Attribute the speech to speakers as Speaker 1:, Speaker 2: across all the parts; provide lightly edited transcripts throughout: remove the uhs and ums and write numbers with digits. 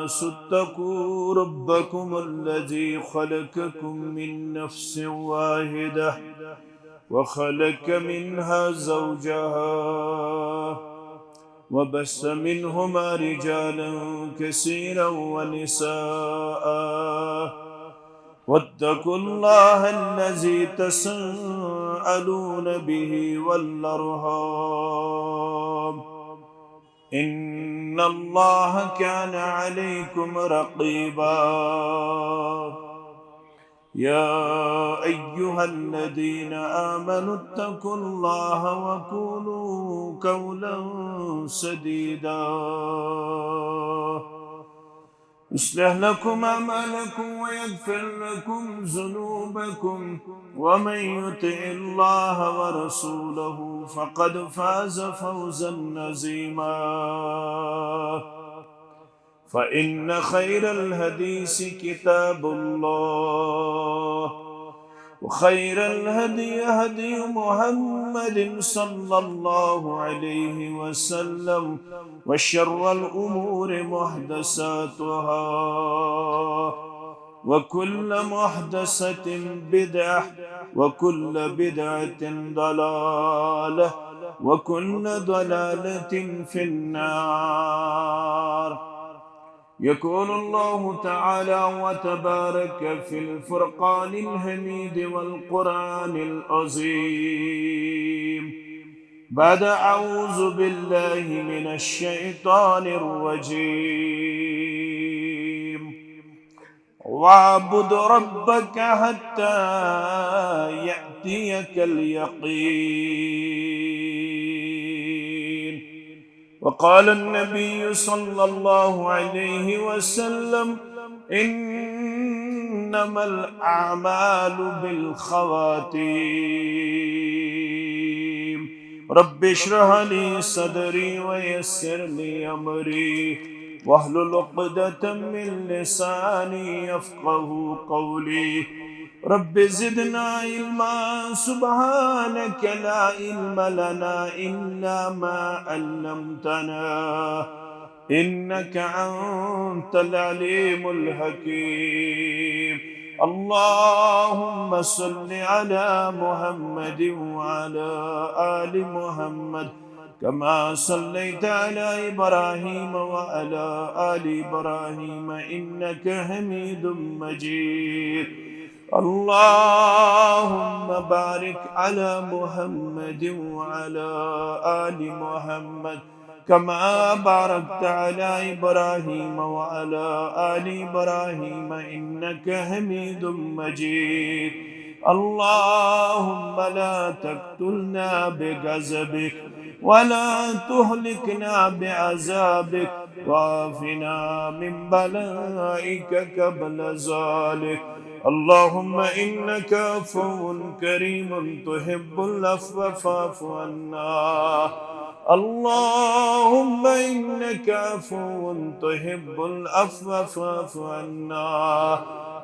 Speaker 1: الناس اتقوا ربكم الذي خلقكم من نفس واحدة وخلق منها زوجها وبث منهما رجالا كثيرا ونساء واتقوا الله الذي تساءلون به والأرحام إن الله كان عليكم رقيبا يا أيها الذين آمنوا اتقوا الله وقولوا قولا سديدا يصلح لكم أعمالكم ويغفر لكم ذنوبكم ومن يطع الله ورسوله فقد فاز فوزا عظيما فإن خير الحديث كتاب الله وخير الهدي هدي محمد صلى الله عليه وسلم وشر الأمور محدثاتها وكل محدثة بدعة وكل بدعة ضلالة وكل ضلالة في النار. يقول الله تعالى وتبارك في الفرقان الحميد والقرآن العظيم بعد أعوذ بالله من الشيطان الرجيم واعبد ربك حتى يأتيك اليقين. وقال النبي صلى الله عليه وسلم إنما الأعمال بالخواتيم. رب اشرح لي صدري ويسر لي أمري واحلل عقدة من لساني يفقه قولي. رب زدنا علما سبحانك لا علم لنا إلا ما علمتنا إنك أنت العليم الحكيم. اللهم صل على محمد وعلى آل محمد كما صليت على إبراهيم وعلى آل إبراهيم إنك حميد مجيد. اللهم بارك على محمد وعلى آل محمد كما باركت على إبراهيم وعلى آل إبراهيم إنك حميد مجيد. اللهم لا تقتلنا بغضبك ولا تهلكنا بعذابك وعافنا من بلائك قبل ذلك. اللهم إنك عفو كريم تحب العفو فاعف عنا. اللهم إنك عفو تحب العفو فاعف عنا.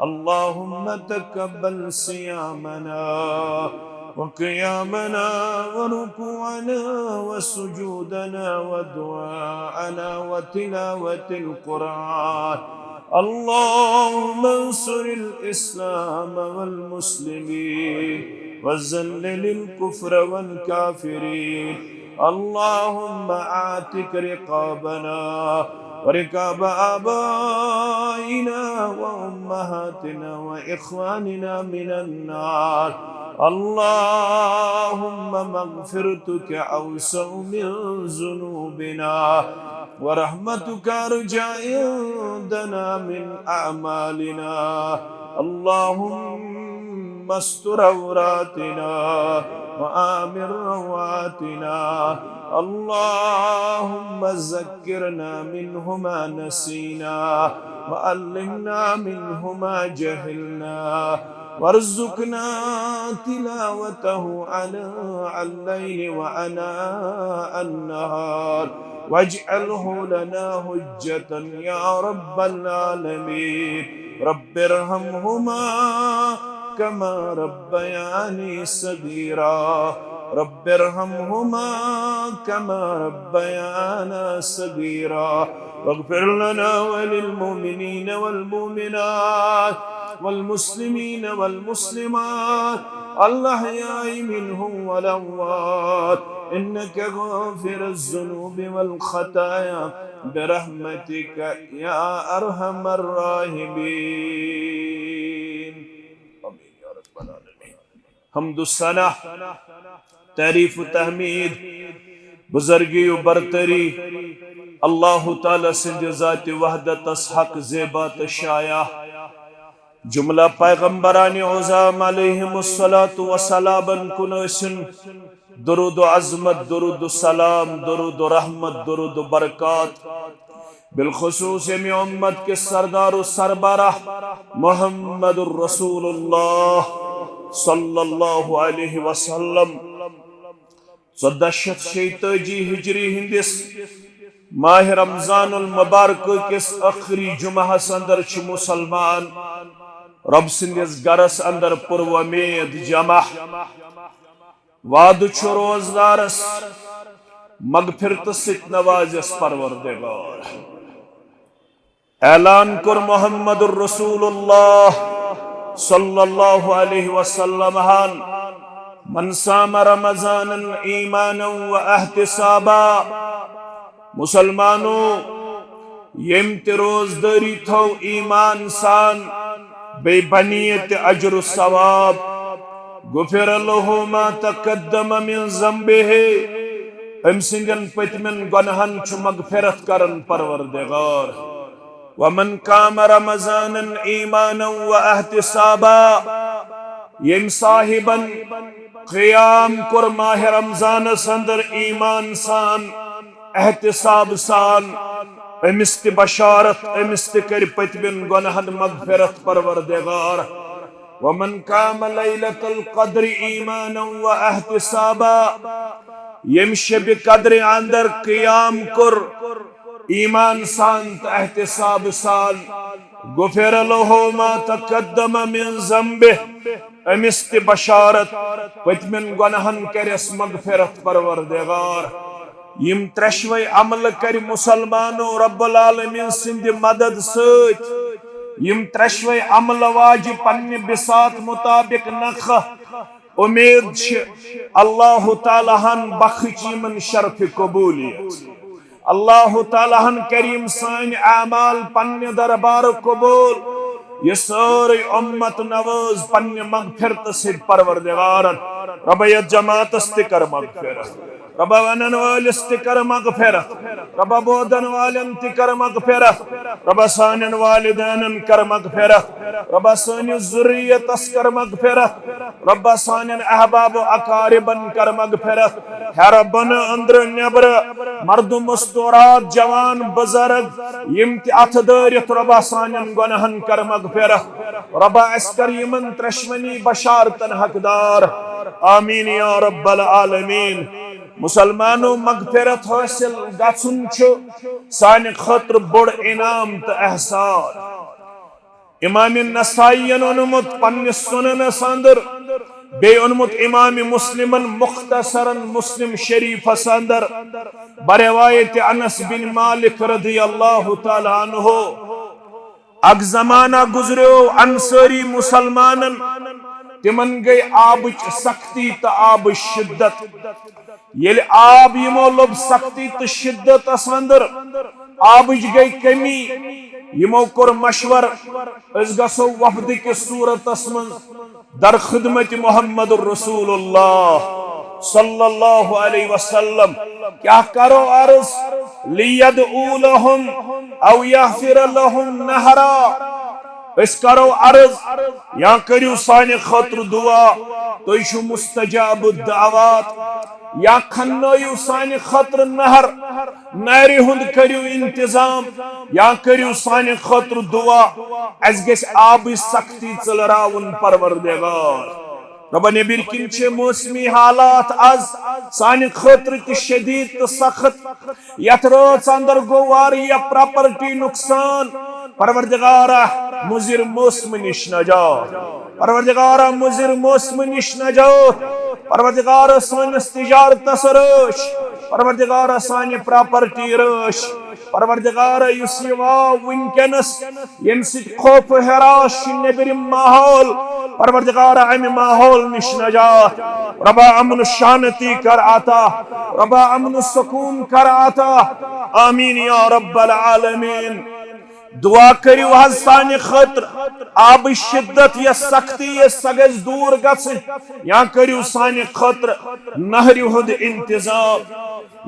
Speaker 1: اللهم تقبل صيامنا وقيامنا وركوعنا وسجودنا ودعاءنا وتلاوة القرآن. اللهم انصر الإسلام والمسلمين وذلل الكفر والكافرين. اللهم اعتق رقابنا ورقاب آبائنا وأمهاتنا وإخواننا من النار. اللهم مغفرتك أوسع من ذنوبنا ورحمتك أرجى عندنا من أعمالنا. اللهم استر عوراتنا وآمن رواتنا. اللهم ذكرنا منه ما نسينا وعلمنا منه ما جهلنا وارزقنا تلاوته على الليل وعناء النهار واجعله لنا حجة يا رب العالمين. رب ارحمهما كما ربياني صغيرا. रब्बिरहमहुमा कमा रब्बयाना सगीरा वग़फिर लना वलिलमुमिनीन वल्मुमिनात वल्मुस्लिमीन वल्मुस्लिमात अल-अहयाई मिनहुम वल-अमवात इन्नका गाफिरुज़्ज़ुनूबि वल-ख़ताया बिरहमतिका या अरहमर राहिमीन। आमीन या रब्बल आलमीन। हम्दुस्सना तारीफ तहमीद बुजुर्गी बरतरी अल्लाह ताला सिंध ज़ात वहदतस हक ज़ेबात शाया जुमला पैगम्बरान उज़ाम अलैहिमुस्सलातु वस्सलाम कुनसिन दुरूद अज़मत दुरूद सलाम दुरूद रहमत दुरूद बरकात बिलखुसूस में उम्मत के सरदार सरबराह मुहम्मदुर रसूलुल्लाह सल्लल्लाहु अलैहि वसल्लम 1486 हिजरी हिंदिस माह रमजानुल मुबारक किस आखिरी जुमहस अंदर मुसलमान रब सिंदिस गरस अंदर पुरवमेद जमा वाद रोजदारस मगफिरत सित नवाजिस परवरदिगार ऐलान कर मुहम्मदुर रसूलुल्लाह सल्लल्लाहु अलैहि वसल्लम मन साम रमज़ानन ईमानन व एहतिसाबा मुसलमानों यम ते रोजदारी थो ईमान सान बेबनियत अजर सवाब गुफिर लहु मा तकद्दम मिन ज़ंबिहि अम सिंगन पतमन गुनहन छु मगफिरत करन परवरदिगार व मन काम रमज़ानन ईमानन व एहतिसाबा यम साहिबन क़ियाम कुर माह रमज़ान अंदर ईमान सान एहतिसाब सान अमिस ते बशारत अमिस ते कर पतमन गुनहन मगफिरत परवरदिगार व मन काम लैलतुल क़द्र ईमानन व एहतिसाबा यम शब कद्र अंदर क़ियाम कुर ईमान सान एहतिसाब सान गुफिर लहु मा तकद्दम मिन ज़ंबिहि अमिस ते बशारत पतमन गुनहन करस मगफिरत परवरदिगार यम त्रेशवे अमल कर मुसलमानों रब्बुल आलमीन सिंध मदद सत यम त्रेशवे अमल वाज पन्ने बिसात मुताबिक नख उम्मीद अल्लाह ताला हन बख्श यमन शरफ कबूलियत अल्लाह ताला हन करीम सान आमाल पन्ने दरबार कबूल ये सारी उम्मत नवाज पन्ने मगफिरत से परवरदिगार रब ये जमात कर मगफिरत रब वनन वालिस कर मगफिरत रब बोदन वालन कर मगफिरत रब सानन वालिदैन कर मगफिरत रब सानि ज़ुर्रियत कर मगफिरत रब सानन अहबाब अकारिबन कर मगफिरत है रबन अंदर नेबर मर्द मुस्तौरात जवान बुजुर्ग यम ते अथ दारित रब सानन गुनहन कर मगफिरत रब अस्कर यमन त्रेशवनी बशारतन हकदार आमीन या रब्बल आलमीन। मुसलमानों मगफिरत हासिल गछुन सानि खतर बड़ इनाम तो एहसान इमाम नसाईयन ओनमुत पन्निस सुननस अंदर बे ओनमुत इमाम मुस्लिमन मुख्तसरन मुस्लिम शरीफस अंदर बरिवायत अनस बिन मालिक रज़ियल्लाहु ताला अन्हु अक जमाना गुजरो अंसारी मुसलमानन तिमन गई आब सख्ती तो आब शिद्दत ये आब यमो लोब सख्ती तो शिद्दत अंदर आब गई कमी यमो कोर मशवर गो वफद के सूरत दर खिदमत मुहम्मदुर रसूलुल्लाह सल्लल्लाहु अलैहि वसल्लम क्या करो अर्ज लियदऊ लहुम औ यग़फिर लहुम नहरा इस करो अर्ज या करू साने खतर दुआ तो मुस्तजाब दावत या खन्नयु साने खतर नहर नारी हुंद करू इंतजाम या करू साने खतर दुआ अस गस आब सख्ती चलरावन परवरदिगार रब नबीर किन मौसमी हालात आज साने खतर शदीद तो सख्त यथ रात अंदर गो वारिया प्रॉपर्टी नुकसान परवरदिगारा मुजिर मौसम निश नजात परवरदिगारा मुजिर मौसम निश नजात परवरदिगार सानिस तिजारतस रच परवरदिगार सानि प्रॉपर्टी रच परवरदिगार युस ये वुनकनस यम सित खौफ हरास नेबरिम माहौल परवरदिगार अमि माहौल निश नजात रबा अमन शांति कर आता रबा अमन सुकून कर आता आमीन या रब्बल आलमीन। दुआ करियो हज सानि खतर आब शिद्दत या सख्ती ये सगज दूर गसन या करियो सानि खतर नहरि हुद इंतजाम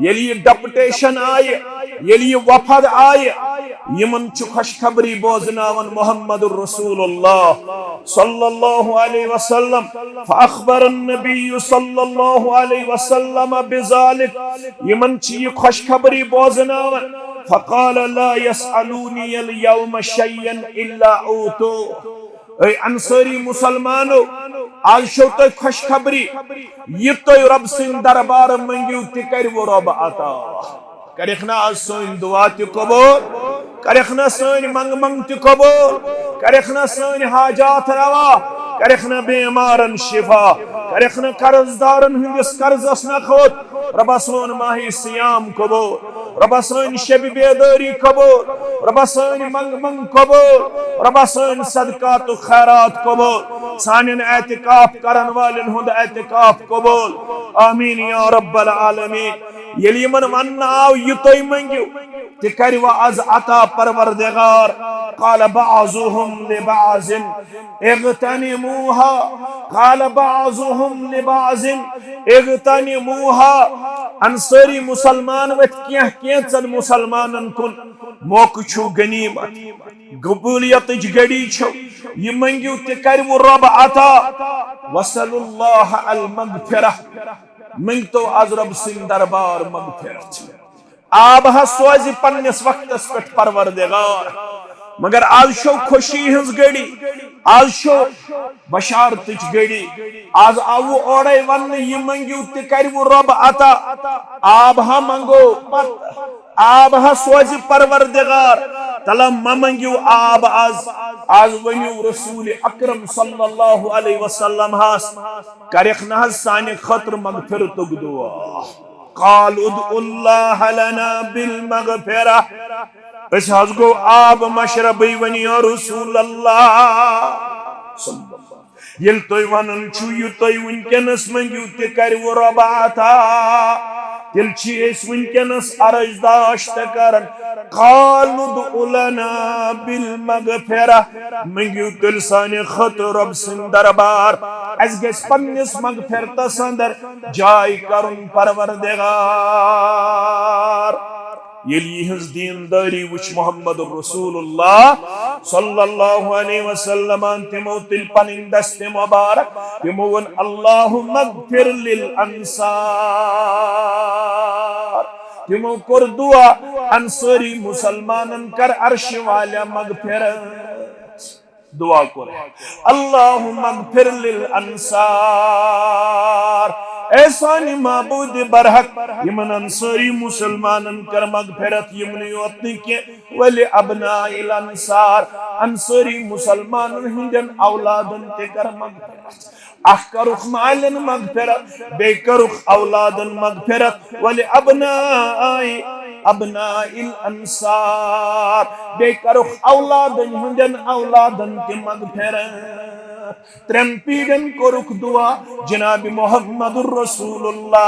Speaker 1: यली डेपुटेशन आये यली वफद आये यमन छु खुशखबरी बोजनावन मुहम्मदुर रसूलुल्लाह सल्लल्लाहु अलैहि वसल्लम फअखबर नबी सल्लल्लाहु अलैहि वसल्लम बिजालिक यमन छु ये खुशखबरी बोजनावन फकाल ला यसअलूनी यौम शय्यन इल्ला ऊतू। ऐ अंसारी मुसलमानो आज शो तो खुशखबरी ये तो रब सिंह दरबार मंगियो तिकर वो रब आता करखना आज सोइन दुआ ति कबूल करखना सोइन मंग मंग ति कबूल करखना सोइन हाजात रवा करखना बीमारन शिफा करखना कर्जदारन हुंदिस कर्जस नखोत रब सोन माही सियाम कबूल रब सोन शब बेदारी कबूल रब सोन मंग मंग कबूल रब सोन सदकात खैरात कबूल सानिन एतिकाफ करन वालन हुंद एतिकाफ कबूल आमीन या रब्बल आलमीन। यलि यमन वन आव युतोय मंगियो ति करवा आज अता परवरदिगार काल बाजुहुम लिबाजिन इग्तनिमूहा काल बाजुहुम लिबाजिन इग्तनिमूहा। अंसारी मुसलमान वत क्या केचन मुसलमानन कुन मौक छु गनीमत कबूलियत गड़ी छो ये मंगियो ति करवो रब अता वसल्लल्लाह अल मगफिरह मंग तो आज रब सिंह दरबार मगफिरत आब सोज पन्निस वक्तस पे परवरदिगार मगर आज शो खुशी हज गड़ी आज शो बशारत गड़ी आज आवो ओड़े वन ये मंगियो ति करवो रब अता आब मंगो पत आब सोज परवरदिगार तला मंगियो आब आज वनियो रसूल अकरम सल्लल्लाहु अलैहि वसल्लम हास करख न सानि खतर मगफिरत दुआ काल उदउल्लाह लना बिल मगफिरा अस हज गो आब मशरबी वनियो रसूल अल्लाह यल तोय वनन छु यु तोय वनकनस मंगियो ति करवो रब अता तिल वनकनस अर्जदाश्त करन काल उदउ लना बिल मगफिरा मंगियो तिल सानि खतर रब सिंह दरबार अस गस पन्निस मगफिरतस अंदर जाय करुन परवरदिगार। यलि हज दीनदारी वुच मुहम्मदुर रसूलुल्लाह सल्लल्लाहु अलैहि वसल्लम तिमो तिल पनिन दस्ते मुबारक तिमो वन अल्लाहुम्मा गफिर लिल अंसार तिमो कर दुआ अंसारी मुसलमानन कर अर्श वाला मगफिरत दुआ कर अल्लाहुम्मा गफिर लिल अंसार ऐसानी माबूद बरहक यमन अंसारी मुसलमानन कर मगफिरत यमन योतनी के वले अबनाइल अंसार अंसारी मुसलमानन हिंदन औलादन ते कर मगफिरत अख करुख मालन मगफिरत बे करुख औलादन मगफिरत वले अबनाइल अंसार बे करुख औलादन हिंदन औलादन ते मगफिरत त्रेन पीड़न कोरुख दुआ जनाब मुहम्मदुर रसूलुल्लाह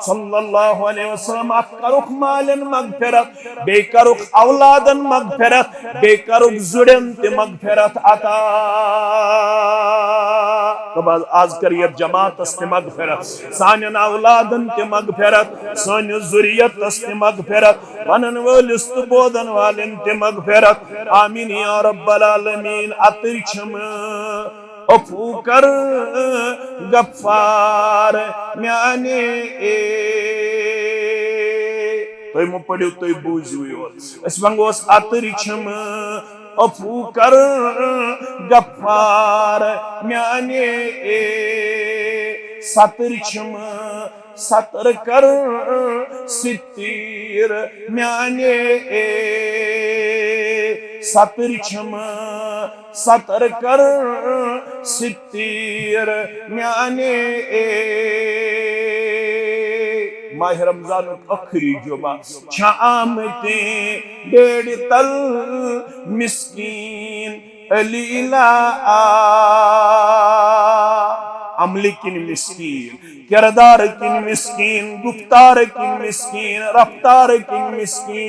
Speaker 1: सल्लल्लाहु अलैहि वसल्लम करुख मालन मगफिरत बेकरुख औलादन मगफिरत बेकरुख जुड़न ते मगफिरत अता तो आज करियत जमात अस्ते मगफिरत सानन औलादन ते मगफिरत सान जुरियत अस्ते मगफिरत वनन वलिस्त बोदन वालन ते मगफिरत आमीन या रब्बल आलमीन। अतिर छम अफू कर गफ्फार म्याने तोय मो पड़ियो तोय बूझियो यो अस मंगोस अतिर छम अफू कर गफ्फार म्याने सतर छम सतर कर सित्तीर म्याने सतर छम सतर कर सित्तीर म्याने माह रमजान आखिरी जुमा आमते डेढ़ तल मिस्कीन अलीला अमली किन मिस्कीन, किरदार किन मिस्कीन, गुफ्तार किन मिस्कीन, रफ्तार किन मिस्कीन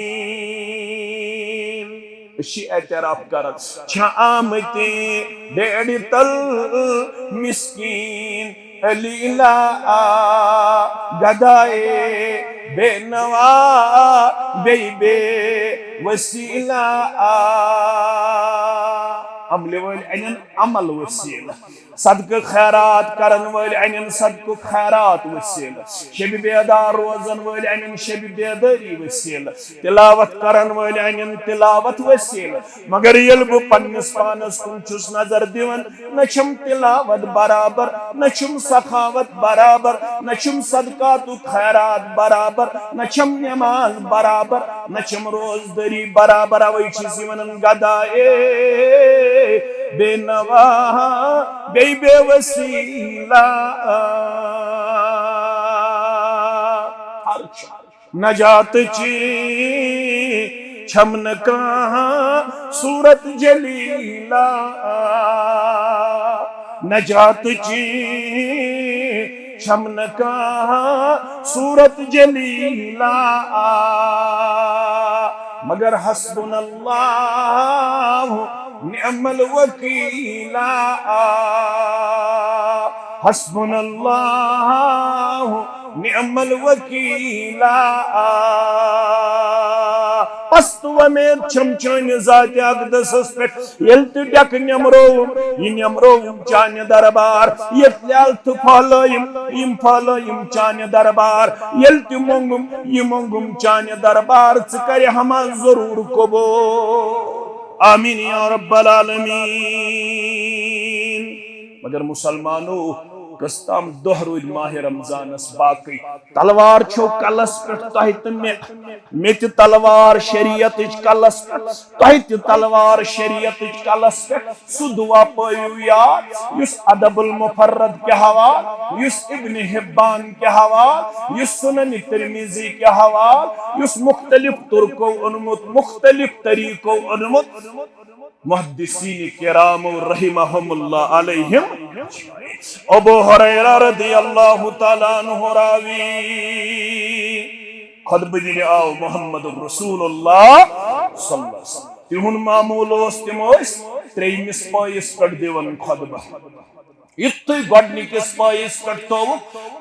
Speaker 1: एतराफ कर आमते डेढ़ तल मिस्कीन अलीला गदाए बेनवा बे वसीला अमले वाल अनन अमल वसीला सदक खैरात करन वाल अनन सदक खैरात वसीला शब बेदार रोजन वाल अनन शब बेदारी वसीला तिलावत करन वाल अनन तिलावत वसीला मगर यल बु पन्नस पानस कुन छुस नजर दिवन न छम तिलावत बराबर न छम सखावत बराबर न छम सदकात खैरात बराबर न छम नमाज बराबर न छम रोजदारी बराबर अवै छिस वनन गदाए बेनवा बे वसीला नजात ची छमन कहा सूरत जलीला नजात ची छमन कहा सूरत जलीला मगर हस्बुनल्लाह निअमल वकीला हस्बुनल्लाह निअमल वकीला पस्तव में छमचन जात अकदस पे यल तु डक नमरो चान दरबार यल तु फलयम चान दरबार यल तु मोंगुम चान दरबार च करे हम जरूर कबूल आमीन या रब्बल आलमीन। मगर मुसलमानों कस्ताम दोह रूद माह रमजानस बाकी तलवार छो कलस पे मे तलवार शरीयत कलस पे तलवार शरीयत कलस पे सु दुआ पयु याद युस अदबुल मुफर्रद के हवाल युस इब्न हिब्बान के हवाल युस सुनन तिरमिजी के हवाल युस मुख्तलिफ तुर्को उन्मुत मुख्तलिफ तरीको उन्मुत मुहद्दिसीन किराम रहिमहुमुल्लाह अलैहिम अबू हुरैरा रदियल्लाहु तआला अन्हु रावी खुतबा दिन आओ मोहम्मद रसूलुल्लाह सल्लल्लाहु अलैहि वसल्लम तिहुन मामूल तिमोस त्रेमिस पायस पर दिवन खुतबा युत्तु गडनिकस पायस पर तो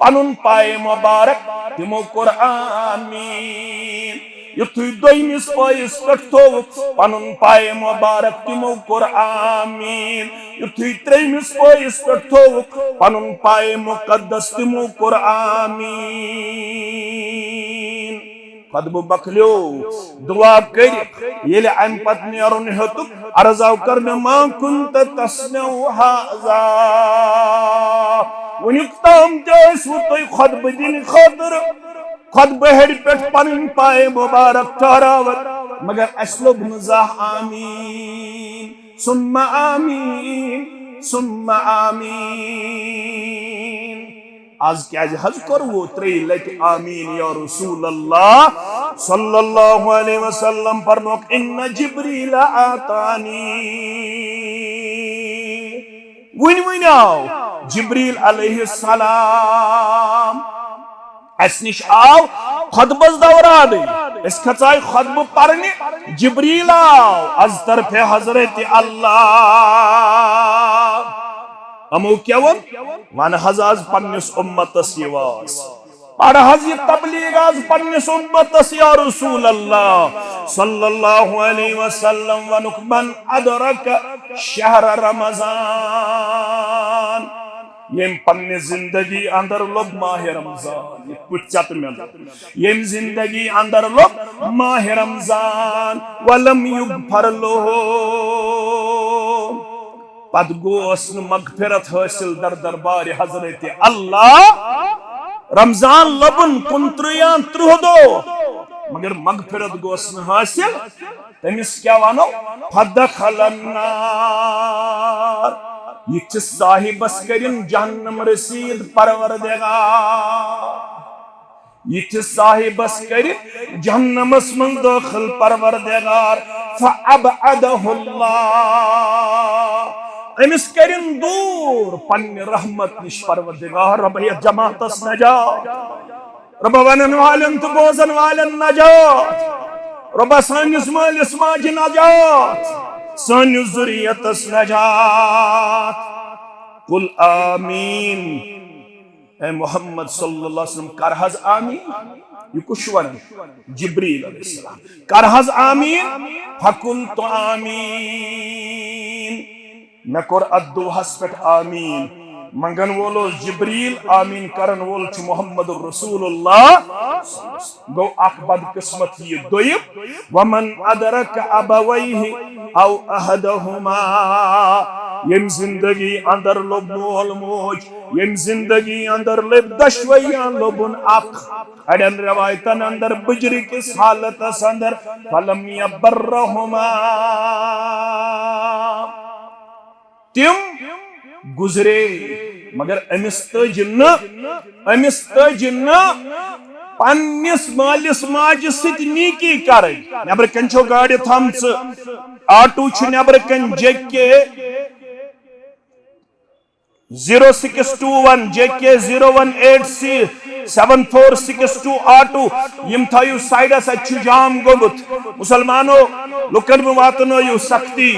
Speaker 1: पनुन पाए मुबारक तिमो कुरान आमीन युत्तु दोइमिस पायस पर तो पनुन पाए मुबारक तिमो कुरान आमीन युत्तु त्रेमिस पायस पर तो पनुन पाए मुकद्दस तिमो कुरान आमीन खुतबा बखल्यो दुआ कर येले अम पत नेरुन हेतु अर्जाव कर मा कुंत तस्नउ हाजा वनिक्तम जैस तोय खुतबा दिन खातिर खुतबा हेड पे पन पाए मुबारक ठहरावत मगर असलोब नजाह आमीन सुम्मा आमीन सुम्मा आमीन आज क्या हज कर वो त्रे लट आमीन या रसूल अल्लाह सल्लल्लाहु अलैहि वसल्लम पर नोक इन्ना जिब्रील आतानी विनाओ जिब्रील अलैहि सलाम असनिश आओ खुतबस दौरान इस खचाई खुतबा पढ़ने जिब्रील आओ अज तरफे हजरत अल्लाह अमो क्या वन हज आज पन्निस उम्मतस यवास पढ़ हज ये तबलीग आज पन्निस उम्मतस या रसूल अल्लाह सल्लल्लाहु अलैहि वसल्लम वनुक मन अदरक शहर रमजान यम पन्ने जिंदगी अंदर लोग माह रमजान ये पुचत में यम जिंदगी अंदर लोग माह रमजान वलम युगफर लो पद गोस मगफिरत हासिल दर दरबार हजरत अल्लाह रमजान लबन 29 30 दो मगर मगफिरत गोस हासिल तमिस क्या वनो फदखलन नार यिथिस साहिबस करिन जहन्नम रसीद परवरदिगार यिथिस साहिबस करिन जहन्नमस मन दाखिल परवरदिगार फअबअदहुल्लाह अमिस करिन दूर पन्ने रहमत निश परवरदिगार रब ये जमातस नजात रब वनन वालन तो बोजन वालन नजात रब सानिस मालिस माजि नजात सानिस जुरियतस नजात कुल आमीन ए मोहम्मद सल्लल्लाहु अलैहि वसल्लम करहज आमीन ये कुछ वन जिब्रील अलैहिस्सलाम करहज आमीन फकुल तो आमीन न कोर अद्दु हस्पट आमीन मंगन वोलो जिब्रील आमीन करन वोल छु मोहम्मद रसूलुल्लाह गो अख बदकिस्मत ये दोयब वमन अदरक अबवैहि औ अहदहुमा यम जिंदगी अंदर लोब मोल मोज यम जिंदगी अंदर लेब दशवैया लोबुन अख अडन रवायतन अंदर बुजरी किस हालत अंदर फलम यबरहुमा तिम गुजरे मगर अमिस तजिन पन्निस मालिस माज सित नीकी कर नबर कन छो गाड़ी थमच आटू छ नबर कन जेके 0621 JK 018C 7462 आटू यम थायु साइडस जाम गोमुत मुसलमानो लुकन में वातनो यु सख्ती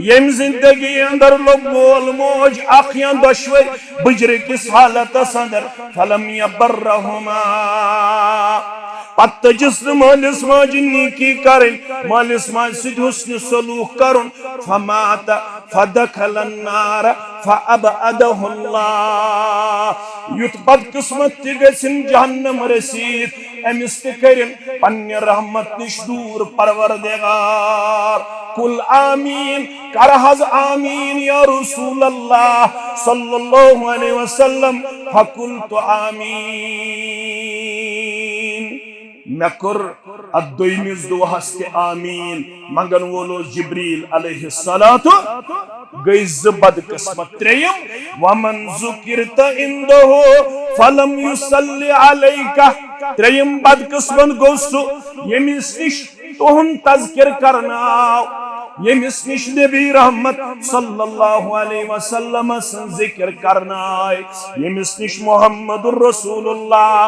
Speaker 1: यम जिंदगी अंदर लोग मोल मोज आखियां दशवे बुजरे किस हालत अंदर फलम यबरहुमा पत्त जिस्म मालिस माजी नीकी करें मालिस माज सिद हुस्न सलूक करुन फमात फदखलन नार फअबअदहुल्लाह युत बदकिस्मत ति गसिन जहन्नम रसीद अमिस ति करिन पन्ने रहमत निश दूर परवरदिगार कुल आमीन करहज आमीन या रसूल अल्लाह सल्लल्लाहु अलैहि वसल्लम फकुल तो आमीन मकुर अद्दोइमिस दुहस के आमीन मंगन वोलो जिब्रील अलैहिस्सलातु गई बदकिस्मत त्रेयम वमन जुकिरत इंदहु फलम युसल्ली अलैका त्रेयम बदकिस्मत गोसु यमिस निश तोहन तज़किर करनाव यमिस निश नबी रहमत सल्लल्लाहु अलैहि वसल्लम जिक्र करनाय यमिस निश मुहम्मदुर रसूलुल्लाह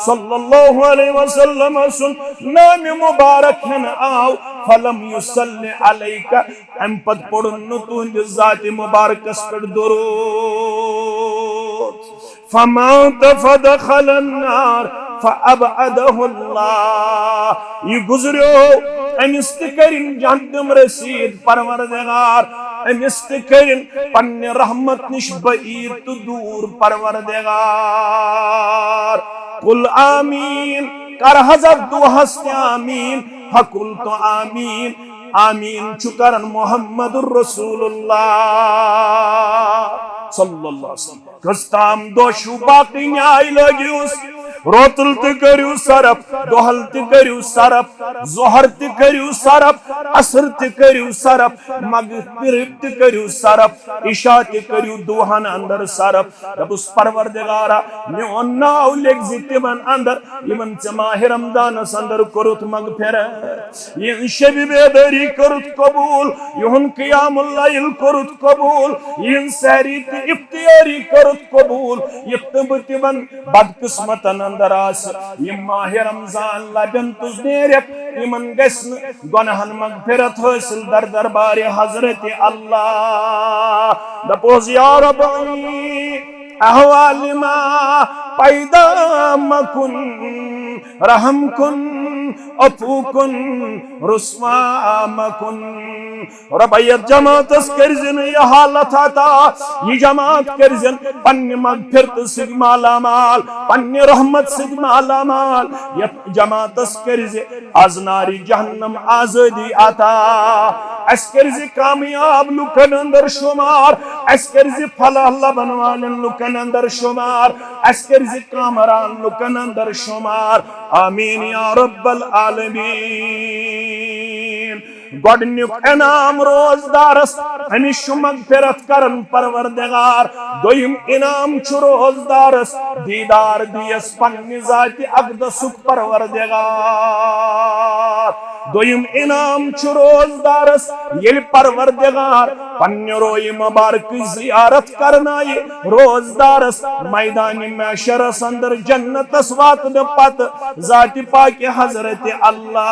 Speaker 1: सल्लल्लाहु अलैहि वसल्लम सुन नाम मुबारक हन आओ फलम युसल्ली अलैका अम पद पढ़न तुहंद जात मुबारक पर दुरूद फमात फदखलन नार फअबअदहुल्लाह ये गुजरो अमिस करिन जहन्नम रसीद परवरदिगार अमिस करिन पन्ने रहमत निश बईद तो दूर परवरदिगार कुल आमीन करहज दुहस आमीन फकुल तो आमीन आमीन चुकरन मोहम्मदुर रसूलुल्लाह सल्लल्लाहु अलैहि वसल्लम कस्ताम दोशु बाकी न्याय लगियुस रोतुल ते करियो सरफ दोहल ते करियो सरफ जोहर ते करियो सरफ असर ते करियो सरफ मगरिब ते करियो सरफ इशा ते करियो दुहन अंदर सरफ रब्बुस परवरदिगारा मे नाव लेग जितमन अंदर यमन माह रमजान अंदर करुत मगफिरत ये शब बेदरी करुत कबूल यहन क़ियामुल लैल करुत कबूल ये सहरी ते इफ्तियारी करुत कबूल ये तबन बदकिस्मतन अंदरास ये माह रमजान लबन तुज नेरत यमन गस्न गुनाहन मगफिरत हासिल दर दरबार हजरत अल्लाह दपोज या रब्बी अहवाल मा पैदा मकुन रहम कुन अफू कुन रुस्वा मकुन रब्बयत जमात करजन ये हालत आता ये जमात करजन पन्ने मगफिरत से माला माल पन्ने रहमत से माला माल ये जमात करजे आज नारी जहन्नम आजादी आता अस करजे कामयाब लुकन अंदर शुमार अस करजे फलाह लबन वालन लुकन अंदर शुमार अस करजे कामरान लुकन अंदर शुमार आमीन या रब्बल आलमीन गोडन्युक इनाम रोजदारस अमिश मगफिरत करन परवरदिगार दोयम इनाम छु रोजदारस दीदार दियस पन्नि जाति अक़दसुक परवरदिगार दोयम इनाम छु रोजदारस येल परवरदिगार पन्नि रोय मुबारक जियारत करनाय रोजदारस मैदान महशरस अंदर जन्नतस वातन पत जाति पाक हजरत अल्लाह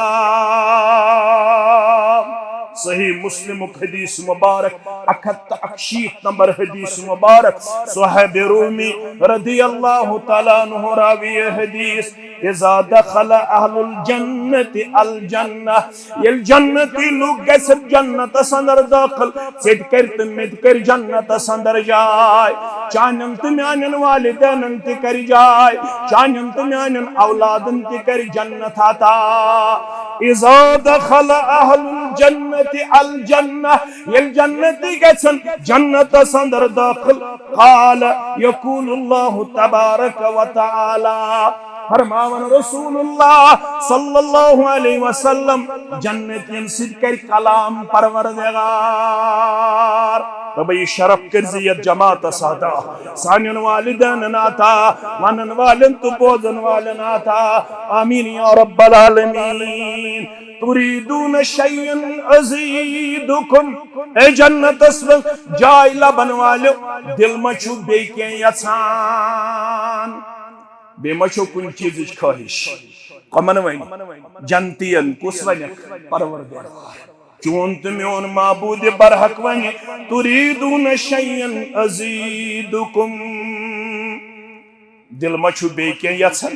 Speaker 1: सही मुस्लिम हदीस मुबारक 68 नंबर हदीस मुबारक सुहैब रूमी रदियल्लाहु तआला अन्हु रावी हदीस इज़ा दखल अहलुल जन्नति अल जन्नह यल जन्नती लोग गसब जन्नत अंदर दाखिल सिद करत मिद कर जन्नत अंदर जाय चानन त म्यानन वालिदैन त कर जाय चानन त म्यानन औलादन त कर जन्नत आता इज़ा दखल अहलुल जन्नति अल जन्नह यल जन्नती गसन जन्नत अंदर दाखिल क़ाल यक़ूलुल्लाहु तबारक व तआला फरमावन रसूलुल्लाह सल्लल्लाहु अलैहि वसल्लम जन्नतियन सिद कर कलाम परवरदिगार तब ये शरफ कर्जियत जमात सादा सानन वालिदैन नाता वनन वालन तो बोजन वालन नाता आमीन या रब्बल आलमीन तुरीदून शय्यन अज़ीदुकुम ए जन्नत जाय लबन वालो दिल मछु बे के यसान बे मछु कुन चीज ख्वाहिश कमन वन जन्नतियन कुस वन परवरदिगार चून तो मोन माबूद बरहक वन तुरीदून शय्यन अज़ीदुकुम दिल मछु बे के यसन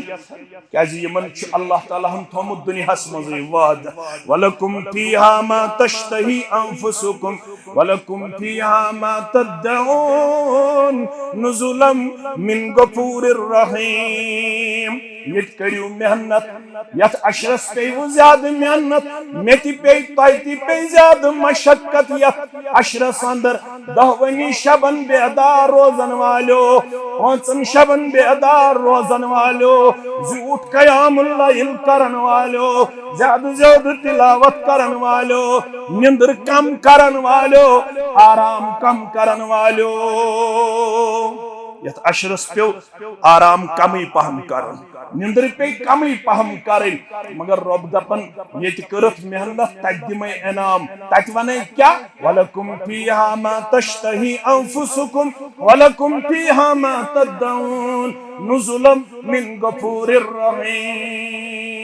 Speaker 1: क्याजि यमन छु अल्लाह ताला हम थोमुत दुनियास मज वाद वलकुम फीहा मा तश्तही अनफुसुकुम वलकुम फीहा मा तदऊन नुजुलम मिन गफूरिर रहीम यत करियो मेहनत यत अशरस पे ज्यादा मेहनत मेति पे ताइति पे ज्यादा मशक्कत यत अशरस अंदर दहवनी शबन बेदार रोजन वालो पांचन शबन बेदार रोजन वालो झूठ कयामुल लैल करन वालो ज्यादा ज्यादा तिलावत करन वालो निंदर कम करन वालो आराम कम करन वालो यत अशरस पे आराम कमी पहम करन निंदर पे कमी पहम करें मगर रब दपन ये करत मेहनत तक दिमे इनाम तक वने क्या वलकुम फीहा मा तश्तही अनफुसुकुम वलकुम फीहा मा तदऊन नुजुलम मिन गफूरिर रहीम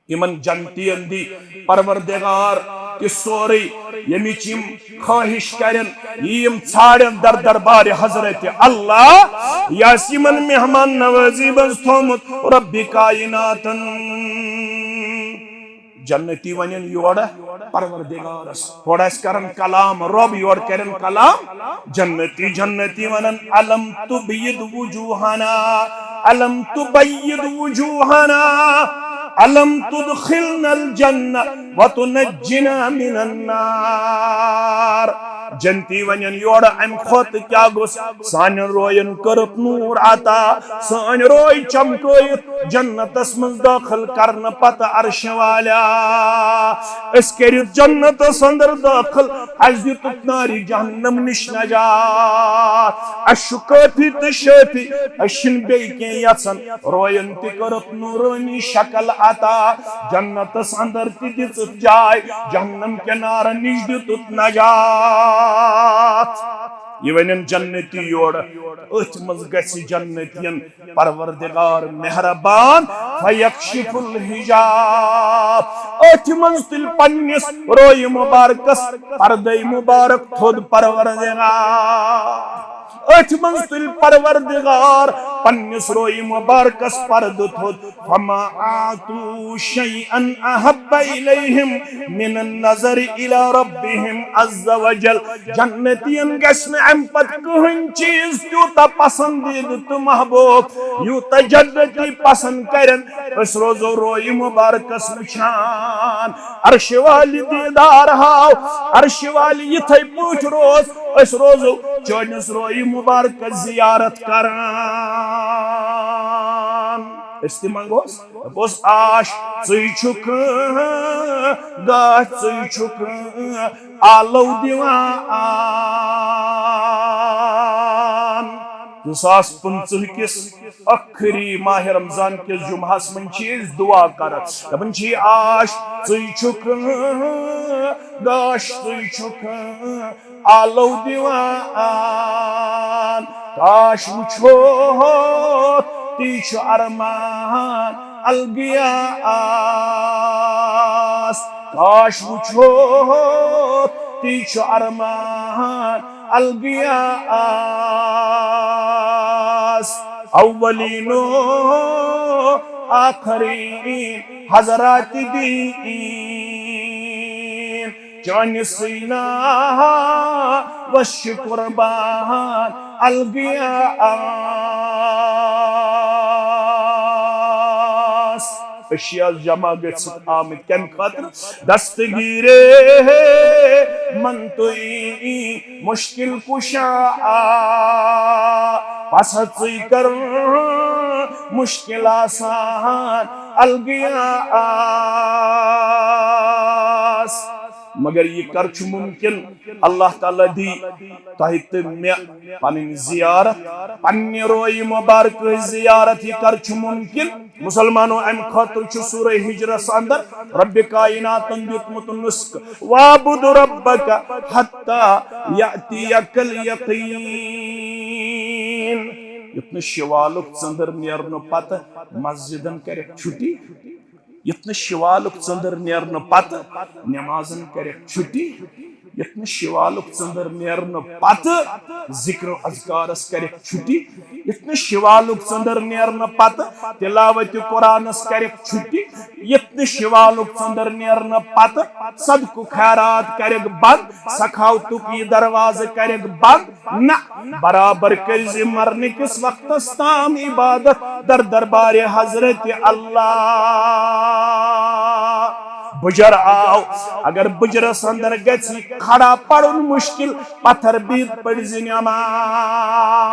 Speaker 1: इमन जन्नतियन दी परवरदिगार कि सोरे यमिचिम ख्वाहिश करन यम छाड़न दर दरबार हजरत अल्लाह यासिमन मेहमान नवाजी बस थोमुत रब्बी कायनातन जन्नती वनन योड़ परवरदिगारस थोड़ास करन कलाम रब योड़ करन कलाम जन्नती जन्नती वनन अलम तुबय्यद वुजूहना अलम तुबय्यद वुजूहना अलम तुदखिलनल जन्नह व तुनज्जिना मिनन नार जन्नती वनन योड़ अम खोत क्या गोस सान रोयन करत नूर आता सान रोय चमकोयत जन्नतस मज दाखिल करन पत अर्श वाला अस करित जन्नतस अंदर दाखिल अस दितुक नारी जहन्नम निश नजात अशु काफी तो शाफी अशिन बे के यसन रोयन ति करत नूरानी शक्ल आता जन्नतस अंदर ति दितुक जाय जहन्नम के नार निश दितुक नजात ये वनन जन्नती योड़ अथ मज गछि जन्नतियन परवरदिगार मेहरबान फयक्शिफुल हिजाब अथ मज तिल पन्निस रोय मुबारकस पर्दे मुबारक थोद परवरदिगार अथ मज तिल परवरदिगार पन्निस रोय मुबारकस पर्द थोद फमा आतू शैअन अहब्ब इलैहिम मिन नजर इला रब्बिहिम अज़्ज़ वजल जन्नतियन गस्न अम पत कहन चीज यूता पसंदीद तो महबूब यूता जन्नती पसंद करन अस रोजो रोय मुबारकस निशान अर्श वाली दीदार हाव अर्श वाली यथै पूछ रोज अस रोजो चोनस रोय मुबारक जियारत करान इस मंगोस बोस आश चुक गाछ चुक आलौ दिवान 2015 किस आखिरी माह रमजान के जुम्हास मन दुआ कर दपन आश चुक गाश चुक आलौ दिवान काश वुछो ती अरमान अलगिया आस काश वुछो ती अरमान अलगिया आस अव्वलीनो आखरीन हजरात दीन जान सीना वश कुर्बान अलगिया अशिया जमा आमिद कम खातर दस्तगीरे मन तुई मुश्किल कुशा पस कर मुश्किल आसान अलगिया मगर ये कर मुमकिन अल्लाह ताला दी तह तो मे पन जियारत पन्ने रोय मुबारक जियारत ये कर मुमकिन मुसलमानों अम खतर सूरह हिजरस अंदर रब कायनात दितमुत नुस्क वाबुद रब्बक हत्ता यातियकल यकीन इतने शिवालुक चंदर नेरन पत मस्जिदन कर छुट्टी इतने शिवालुक चंदर नेरन पत नमाजन कर छुट्टी इतने शिवालुक चंदर नेरन पत जिक्र अज़कारस कर छुट्टी इतने शिवालुक चंदर नेरन पत तिलावत कुरानस कर छुट्टी इतने शिवालुक चंदर नेरन पत सदकु खैरात कर बंद सखावतुक ये दरवाज कर बंद न बराबर कर मरने किस वक्त ताम इबादत दर दरबार हजरत अल्लाह बुजर आओ अगर बुजरस अंदर गि खड़ा पड़न मुश्किल पत्थर बीत पड़ नमाज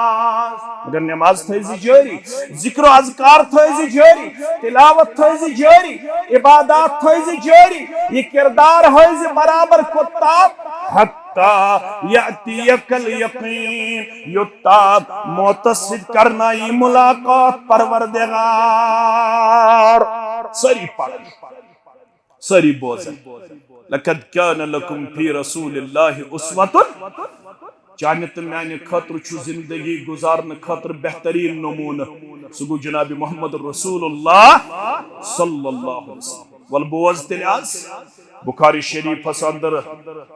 Speaker 1: अगर नमाज थी जारी जिक्र अज़कार थी जारी तिलावत थी जारी इबादत थी जारी ये किरदार है बराबर कुत्ताब हत्ता यातियकल यकीन युत्ताब मुतसिद करना ये मुलाकात परवरदिगार सरी पढ़ सरी बोझन लक़द कान लकुम फी रसूलिल्लाहि उस्वतुन चाहे तो मैंने खतर जिंदगी गुजारने खतर बेहतरीन नमूना सगु जनाब मोहम्मद रसूलुल्लाह सल्लल्लाहु अलैहि वसल्लम वल बोझ तिलाज बुखारी शरीफ अंदर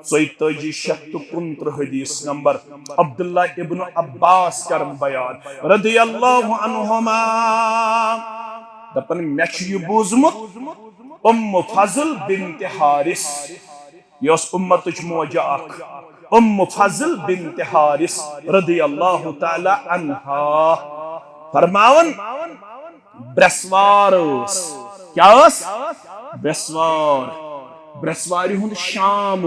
Speaker 1: 4469 हदीस नंबर अब्दुल्लाह इब्न अब्बास करम बयान रदियल्लाहु अन्हुमा दपन मे यह बूजमुत उम्म फजल बिन्त हारिस यस उम्मतुच मोजा अख उम्म फजल बिन्त हारिस रदियल्लाहु ताला अन्हा फरमावन ब्रसवार क्या ब्रसवार ब्रसवारी हुंद शाम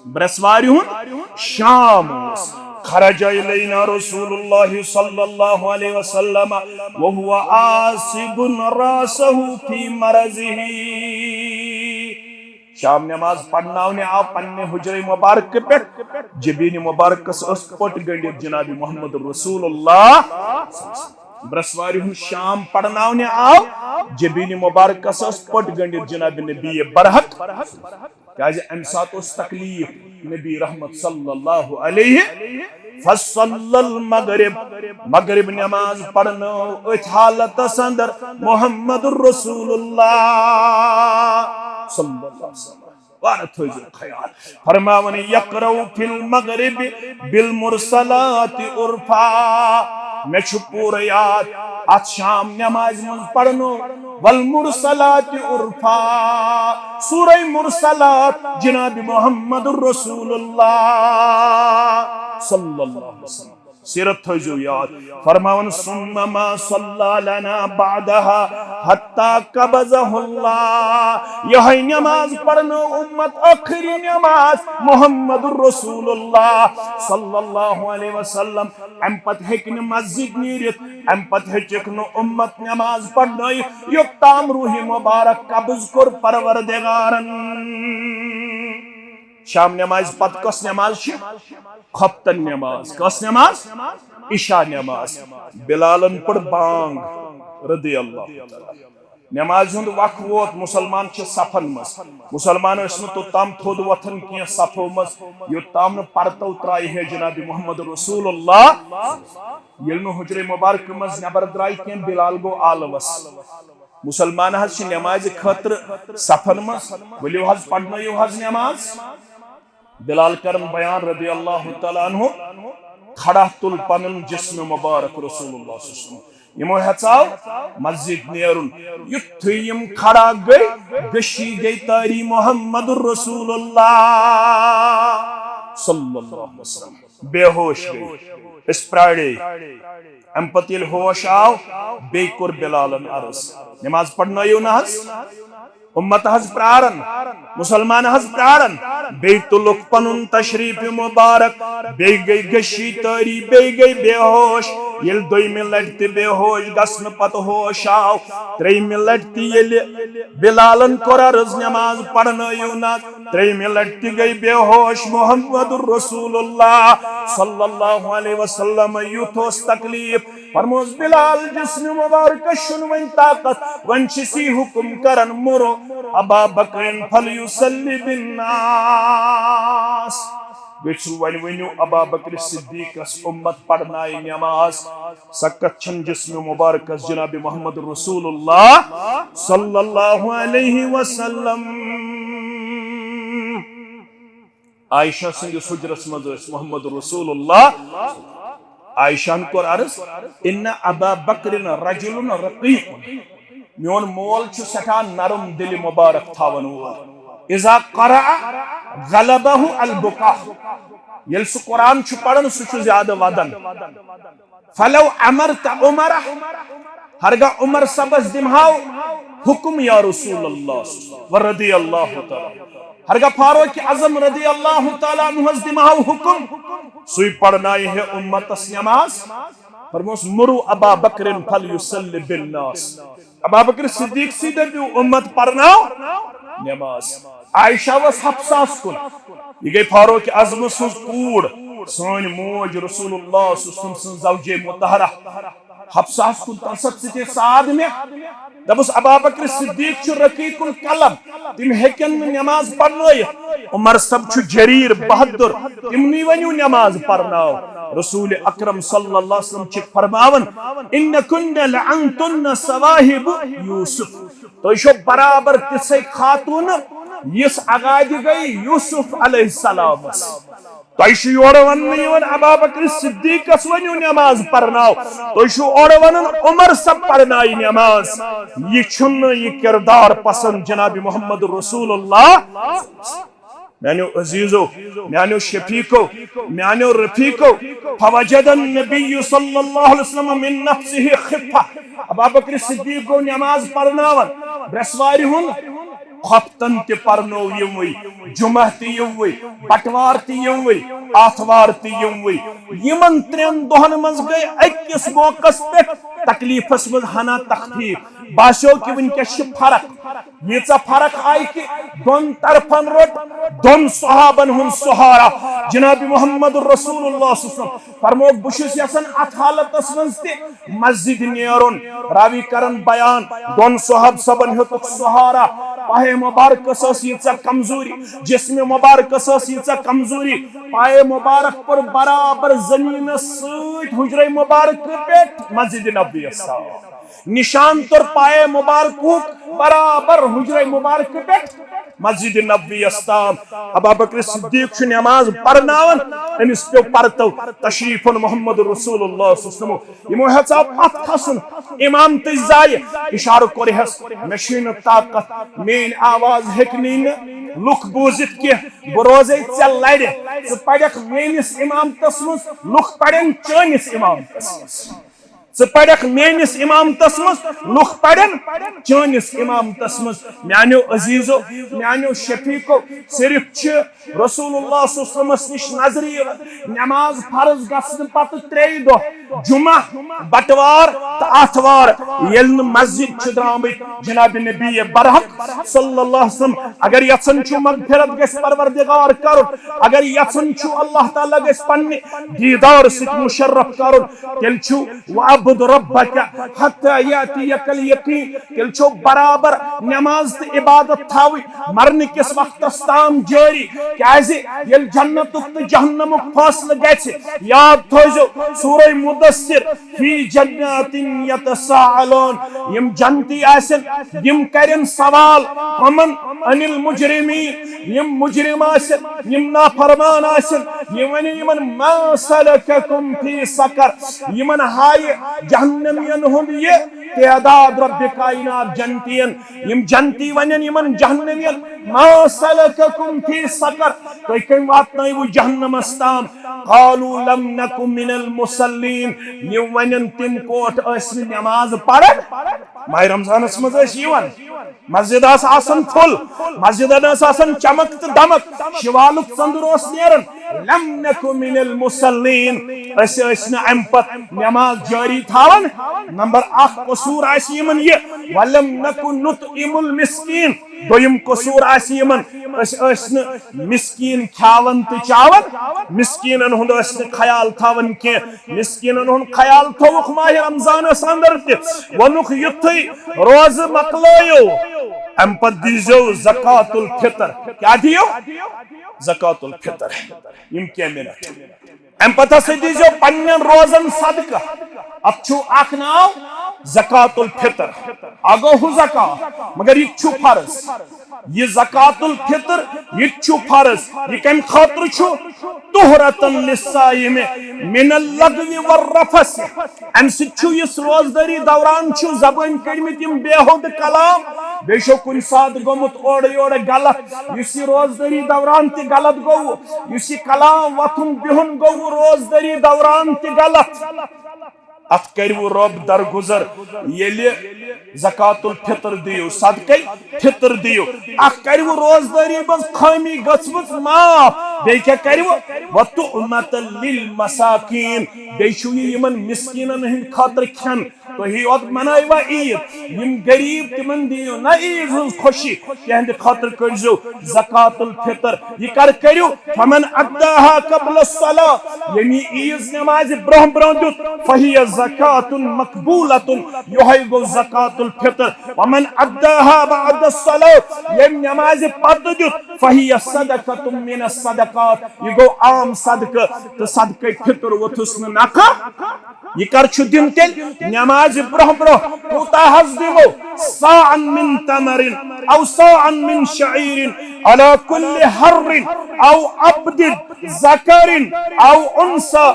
Speaker 1: ब्रसवारी हुंद शाम खरज इलैना रसूलुल्लाह सल्लल्लाहु अलैहि वसल्लम व हुवा आसिबुन रासहु फी मरज़िही शाम नमाज पढ़नावने आ पन्ने हुजरे मुबारक पे जबीन मुबारक अस पट गंडित जनाब मोहम्मद रसूलुल्लाह ब्रसवारी हुन शाम पढ़नावने आओ जबीन मुबारक अस पट गंडित जनाब नबी बरहक काज अम सात उस तकलीफ नबी रहमत सल्लल्लाहु अलैहि फसल्लल मगरिब मगरिब नमाज पढ़नो इस हालत अंदर मोहम्मदुर रसूलुल्लाह सल्लल्लाहु अलैहि वसल्लम ख्याल फरमावन यक़रउ फिल मगरिब बिल मुरसलाति उर्फा मे पूर याद अत शाम नमाज मज पढ़नो वल मुरसलाति उर्फा सूरह मुरसलात जनाब मोहम्मदुर रसूलुल्लाह सल्लल्लाहु अलैहि वसल्लम सीरत थो याद फरमावन सुम्मा मा सल्ला लना बादहा हत्ता कबज़हुल्लाह यह नमाज पढ़नो उम्मत आखिरी नमाज मोहम्मदुर रसूलुल्लाह सल्लल्लाहु अलैहि वसल्लम अम पत हेक न मस्जिद नीरित अम पत हेचक न उम्मत नमाज पढ़न योत्ताम रूह मुबारक कब्ज कर परवरदिगारन। शाम नमाज पत कस नमाज खफ्तन नमाज, कस नमाज इशा नमाज। बिलालन पढ़ बांग रदी अल्लाह। नमाज हुंद वक वोत मुसलमान सफन मज, मुसलमान तोताम थोद वथन कह सफो मज योत्ताम न परतो त्राय है जनाब मोहम्मद रसूलुल्लाह येल न हुजरे मुबारक मज नबर द्राय कह बिलाल गो आलवस। मुसलमान हज नमाज खतर सफन मज वलियो हज पढ़नो हज नमाज। बिलाल करन बयान रदी अल्लाह तआला अन्हु खड़ा तुल पन जिस्म मुबारक रसूलुल्लाह यमो हेचाव मस्जिद नेरुन युत्थु यम खड़ा गई गशी गई तारी मोहम्मद रसूलुल्लाह सल्लल्लाहु अलैहि वसल्लम बेहोश गई इस प्राड़े अम पतिल होश आव बेकुर बिलालन अर्ज नमाज पढ़ना यो ना हज उम्मत हज प्रारन मुसलमान हज प्रारन बे तुलुक पनुन तशरीफ मुबारक बे गई गशी तारी बे गई बेहोश येल दोयमि लटि बेहोश गसन पत होश आव त्रेयमि लटि येल बिलालन कोर अर्ज नमाज पढ़नो ना त्रेयमि लटि गई बेहोश मुहम्मदुर रसूलुल्लाह सल्लल्लाहु अलैहि वसल्लम युथोस तकलीफ फरमोस बिलाल जिस्म मुबारक शुनवन ताकत वंशिसी हुक्म करन मुरो अबा बकरिन फलयुसल्लि बिन्नास बिचु वनु अबा बकर सिद्दीक उम्मत पढ़नाई नमाज सकत छन जिस्म मुबारक जनाब मोहम्मद रसूलुल्लाह सल्लल्लाहु अलैहि वसल्लम। आयशा सिंह सुजरस मज मोहम्मद रसूलुल्लाह आयशा कोर अर्ज इन्ना अबा बकरिन रजुलन रकीक मोन मोल सठा नरम दिल मुबारक थावन वोल इजा क़रा गलबहु अल बुका यल सु कुरान पढ़न सु ज्यादा वदन फलौ अमरत उमर हरगा उमर सबस दिमहाव हुक्म या रसूलुल्लाह व रदी अल्लाह तआला हरगा फारूक आजम रदी अल्लाह तआला अन्हु दिमहाव हुक्म सुई पढ़नाई है उम्मत नमाज फरमोस मुरु अबा बकरिन फलयुसल्लि बिन्नास अबा बकर सिद्दीक सीधे भी उम्मत पढ़नाओ नमाज। आयशा वस हफ्सास कुन ये गई फारूक आजम सुज कूड़ सोन मोज रसूलुल्लाह सुन जौजे मुतहरा हफ्सास कुन तसत से साद में दबस अबा बकर सिद्दीक छु रकीकुल कलम तिम हेकन नमाज पढ़नोय उमर सब छु जरीर बहादुर तिमनी वनु नमाज पढ़नाओ। रसूल अकरम सल्लल्लाहु अलैहि वसल्लम छिक फरमावन इन कुन्न लअंतुन सवाहिब यूसुफ तो शो बराबर तिसे खातून यस आगाज गई यूसुफ अलैहिस्सलाम तो योर वन अबा बकर सिद्दीक वनु नमाज पढ़नाओ तो और वन उमर सब पढ़नाई नमाज। ये किरदार पसंद जनाब मोहम्मद रसूलुल्लाह म्यानो अजीजो म्यानो शफीको म्यानो रफीको फवजदन नबी सल्लल्लाहु अलैहि वसल्लम मिन नफ्सिही खिफा अबा बकर सिद्दीक को नमाज पढ़नावन ब्रसवारी हुन खफ्तन ते पढ़नो यमई जुमा ते यमई बटवार ते यमई आथवार ते यमई यमन त्रेन दोहन मज गए अकिस मौकस पे तकलीफस मज हना तखफीफ बाशो कि वनकस फरक यीचा फरक आई कि दोन तरफन रोट दोन सहाबन हुन सहारा जनाब मोहम्मद रसूलुल्लाह सल्लल्लाहु अलैहि वसल्लम फरमोक बुशुस यसन अत हालतस मज ते मस्जिद नेरुन रावी करन बयान दोन सहाब सबन हेतुक सहारा पाए मुबारक यीचा कमजोरी जिस्म मुबारक यीचा कमजोरी पाए मुबारक पर बराबर जमीन सत हुजरे मुबारक पे मस्जिद नबी निशान तौर पाए मुबारक बराबर हुजरे मुबारक पे मस्जिद नबी अस्ताम अबा बकर सिद्दीक नमाज पढ़नावन अमिस पे परतो तशरीफन मोहम्मद रसूलुल्लाह सल्लल्लाहु अलैहि वसल्लम यमो हचा पत खसन इमाम ते जाय इशारा करहस मशीन ताकत मेन आवाज हेकनी लुक बूजित के बरोजे चल लड़े च पड़क मेनिस इमाम तस्मस लुक पड़न चनिस इमाम तस्मस पढ़ मेनिस इमामतस मज लुख पढ़न चनिस इमामतस मज म्यानो अजीजो म्यानो शफीको सिर्फ रसूलुल्लाह सल्लल्लाहु अलैहि वसल्लम निश नजर नमाज फर्ज गसन पत 3 दो जुमा बटवार तो आतवार येल मस्जिद छ द्रामित जनाब नबी बरहक सल्लल्लाहु अलैहि वसल्लम अगर यसन छु मगफिरत गस परवरदिगार कर अगर यसन छु अल्लाह ताला गस पन्ने दीदार सित मुशर्रफ कर तेल छु वअब्द रब्बक हत्ता यातियकल यकीन तेल छु बराबर नमाज ते इबादत थावी मरने किस वक्त ताम जारी क्याजे येल जन्नत तो जहन्नम फैसला गछे याद थोजो सूरह मुदस्सिर फी जन्नातिन यतसाअलून यम जन्नती आसन यम करन सवाल कमन अनिल मुजरिमीन यम मुजरिम आसन यम नाफरमान आसन यमन मा सलककुम फी सकर यमन हाय जहन्नमियन हुंद ये तादाद रब्ब कायनात जन्नतियन यम जन्नती वनन यमन जहन्नमियन मा सलककुम फी सकर तो कम वातनाय वो जहन्नम अस्ताम कालू लम नकु मिनल मुसल्लीन ये वनन तिम कोट असि नमाज पढ़न माह रमजानस मज मस्जिद आसन फुल मस्जिद आसन चमक तो दमक शिवालुक चंदर नेरन लम नकु मिनल मुसल्लीन अम पत नमाज जारी थावन नंबर 1 कसूर आसिमन ये वलम नकु नुतइमुल मिस्कीन दोयम कसूर आसिमन मिस्कीन खावन तो चावन मिस्कीनन हुंद ख्याल थावन के मिस्कीनन हुंद ख्याल थोक माह रमजानस अंदर ते वनुख युथै रोज मकलायो अम पत दीजो ज़कातुल फितर क्या दियो ज़कातुल फितर यम के मिनट अम पत से दीजो पन्नन रोजन सदका अच्छु आख नाव ज़कातुल फितर आगो हु ज़कात मगर ये छु फर्ज ये ज़कातुल फितर ये छु फर्ज ये कम खातिर छु तुहरतन लिस्साइम मिनल लगवी वर रफस अम सिछु इस रोजदारी दौरान छु जबान कड़मित यम बेहुद कलाम बेशो कुन साथ गोमुत ओड़े ओड़े गलत युस रोजदारी दौरान ते गलत गो युस कलाम वथुन बिहुन गो रोजदारी दौरान ते गलत अत करू रब दरगुजर ये ज़कातुल फितर दियो सदक़े फितर दियो अख करू रोजदारी मज खामी गसमस माफ बे क्या करू वतुअमतल लिल मसाकीन बेशु यमन मिस्कीनन हिंद खातिर खन तो ही ओत मनाइवा ईद यम गरीब तिमन दियो ना ईद हंस खुशी कहंद खातिर करजो ज़कातुल फितर ये कर करू फमन अद्दाहा क़ब्ल सला यानी ईद नमाज ब्रह ब्रह दुत फहिय ज़कातुन मकबूलतुन यह गो ज़कातुल फितर वमन अद्दाहा बअद सलात ये नमाज पद दुत फहिय सदक़तुन मिन सदक़ात ये गो आम सदका तो सदक़े फितर वथुस नका ये कर छु दिन तेल नमाज ब्रह ब्रह कोता हज दिवो साअन मिन तमरिन औ साअन मिन शईरिन अला कुल्लि हर्रिन औ अब्दिन ज़करिन औ उनसा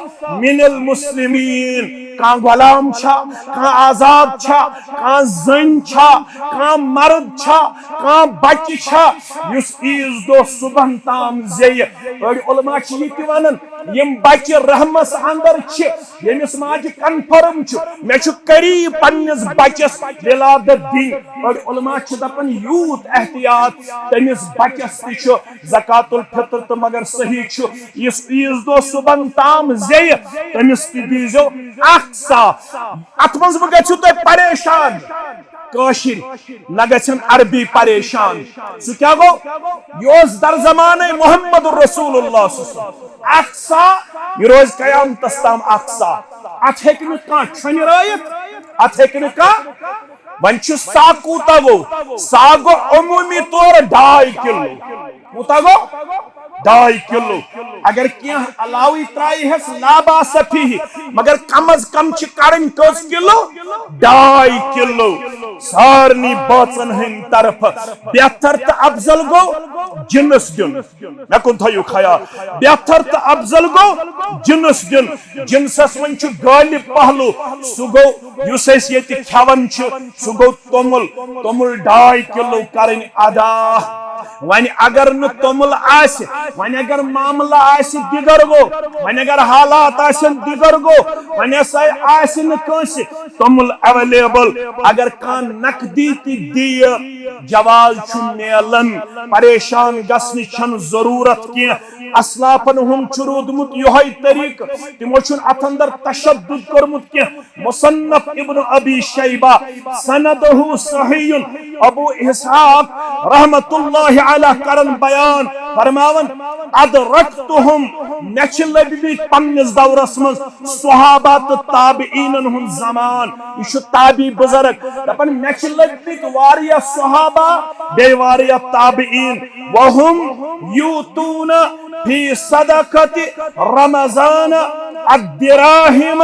Speaker 1: मिनल मुस्लिमीन का गुलाम छा का आजाद छा का जन छा का मर्द छा का बच्चे छा युस ईज दो सुबह ताम ज़ेय और उलमा छ ये वनन यम बच्चे रहमस अंदर छ यमिस माज कन्फर्म छ मे छ करीब पन्नस बच्चस विलादत दी और उलमा छ दपन यूत एहतियात तमिस बच्चस ति छ ज़कातुल फितर तो मगर सही छ इस ईज दो सुबह ताम ज़ेय तमिस ति दीजो अक्सा अतमज गु तो परेशान कशिर न गन अरबी परेशान सह क्या गो यह दर जमाने मोहम्मद रसूलुल्लाह अक्सा यह रोज कयामतस ताम अक्सा अत हेक छनरायत अत हेक वन सा कूता गो सा गो अमूमी तौर 2.5 किलो कूता गो 2.5 किलो अगर क्या अलावी त्राई है लाबा सफी मगर कम अज कम कड़न कस किलो 2.5 किलो सारनी बाचन हंद तरफ बेहतर तो अफजल गो जिनस दिन मे कुन थो ख्याल बेहतर तो अफजल गो जिनस दिन जिनसस वन गालिब पहलू सह गो युस ये खेवन सह गो तोमुल 2.5 किलो कर अदा वन अगर न तोमुल आस, वन अगर मामला आस दिगर गो, वन अगर हालात आसन दिगर गो, वन ऐसा आस न कंस तोमुल अवेलेबल, अगर कान नकदी दिय जवाज छु मेलन, परेशान गस्न छन जरूरत की। असलाफन हुम चुरूदमुत योहै तरीक, तिमो छुन अथ अंदर तशद्दुद करमुत के। मुसन्नफ इब्न अबी शैबा सनदहु सहीयुन, अबू इसहाक रहमतुल्लाहि अलैह करन बयान फरमावन अदरक्तुहुम, मेछ लबि पन्निस दौरस मज सहाबा तो ताबईनन हुन जमान, यह ताबी बुजुर्ग दपन मेछ लबि वारिया सहाबा बे वारिया ताबईन, वहुम यूतून फी सदकति रमजान अद्दिराहिम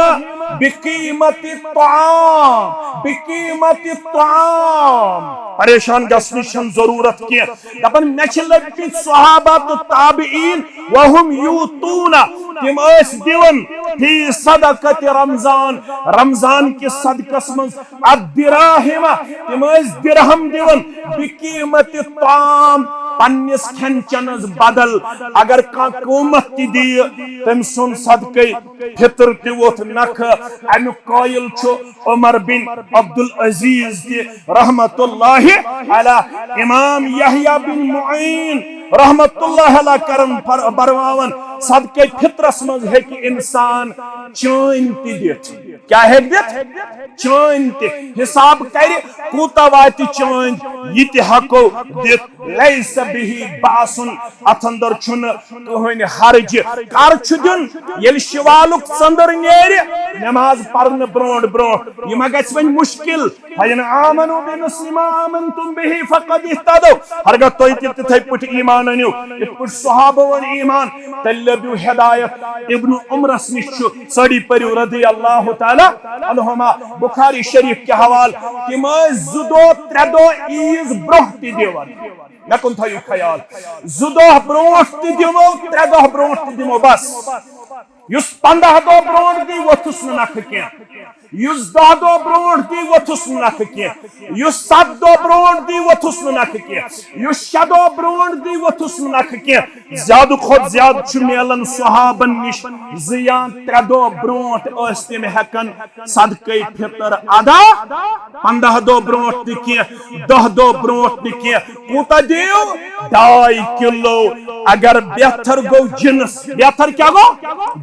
Speaker 1: बिकीमति ताम, बिकीमति ताम। परेशान गस्न जरूरत की दपन मेछ लबि सहाबा तो ताबईन, वहुम यूतूना, तिम दिवन फी सदकति रमजान, रमजान के सदकस मज अद्दिराहिम, तिम दिरहम दिवन बिकीमति ताम, पन्निस खेन चनस बदल। अगर कौमत दी तम सुन सदक़े फितर तोथ नख। अमु कायल उमर बिन अब्दुल अजीज ति रहमतुल्लाहि अलैह। इमाम यहया बिन मुईन रहमतुल्लाहि अलैह करन बरवावन सदक़े फित्रस मज हेक इंसान चान ति दित। क्या हेक दित? चान ति। हिसाब कर कूता वाति चान यित हको दित। लैस बिही बासुन, अथ अंदर छुन कहन हर्ज। कर छु दिन येल शिवालुक संदर नेर नमाज पढ़न ब्रोंट ब्रोंट यह गछ वन मुश्किल। फइन आमनु बिमिस्लि मा आमनतुम बिही फक़द इह्तदौ, हरगह तुय तिथै पुट ईमान अनियो इत पुट सहाबवन ईमान तल लब्यु हिदायत। इब्न उमरस निश छु सड़ी परियो रदियल्लाहु तआला अन्हुमा बुखारी शरीफ के हवाल तिम जुदो त्रेदो ईज ब्रोंट दिवन। मे कुन थो ख्याल, जुदोह ब्रोंट दिमो त्रेदोह ब्रोंट दिमो बस। युस 15 दो ब्रोंट दी वोथुस नख के, युस 10 दो ब्रोंट दी वोथुस नख के, युस 7 दो ब्रोंट दी वोथुस नख के, युस 6 दो ब्रोंट दी वोथुस नख के। ज्यादा खुद ज्यादा छु मेलन सहाबन निश जियान 3 दो ब्रोंट अस्तिम हेकन सदक़े फितर अदा 15 दो ब्रोंट के, 10 दो ब्रोंट के। कूता दियो 2.5 किलो। अगर बेहतर गो जिनस, बेहतर क्या गो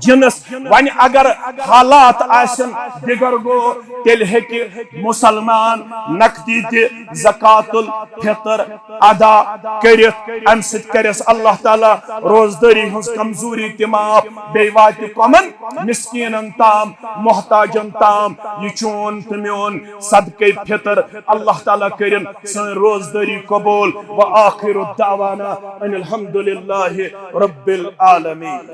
Speaker 1: जिनस। वन अगर हालात आसन दिगर गो तेल हेकि मुसलमान नकदी ते ज़कातुल फितर अदा करित। अम सित करस अल्लाह ताला रोजदारी हंस कमजोरी ते माफ, बे वाति कमन मिस्कीनन ताम, मोहताजन ताम। यह चोन तो मोन सदक़े फितर अल्लाह ताला करिन सन रोजदारी कबूल। व आखिरु दावाना अनिल हम्दुलिल्लाहि रब्बिल आलमीन।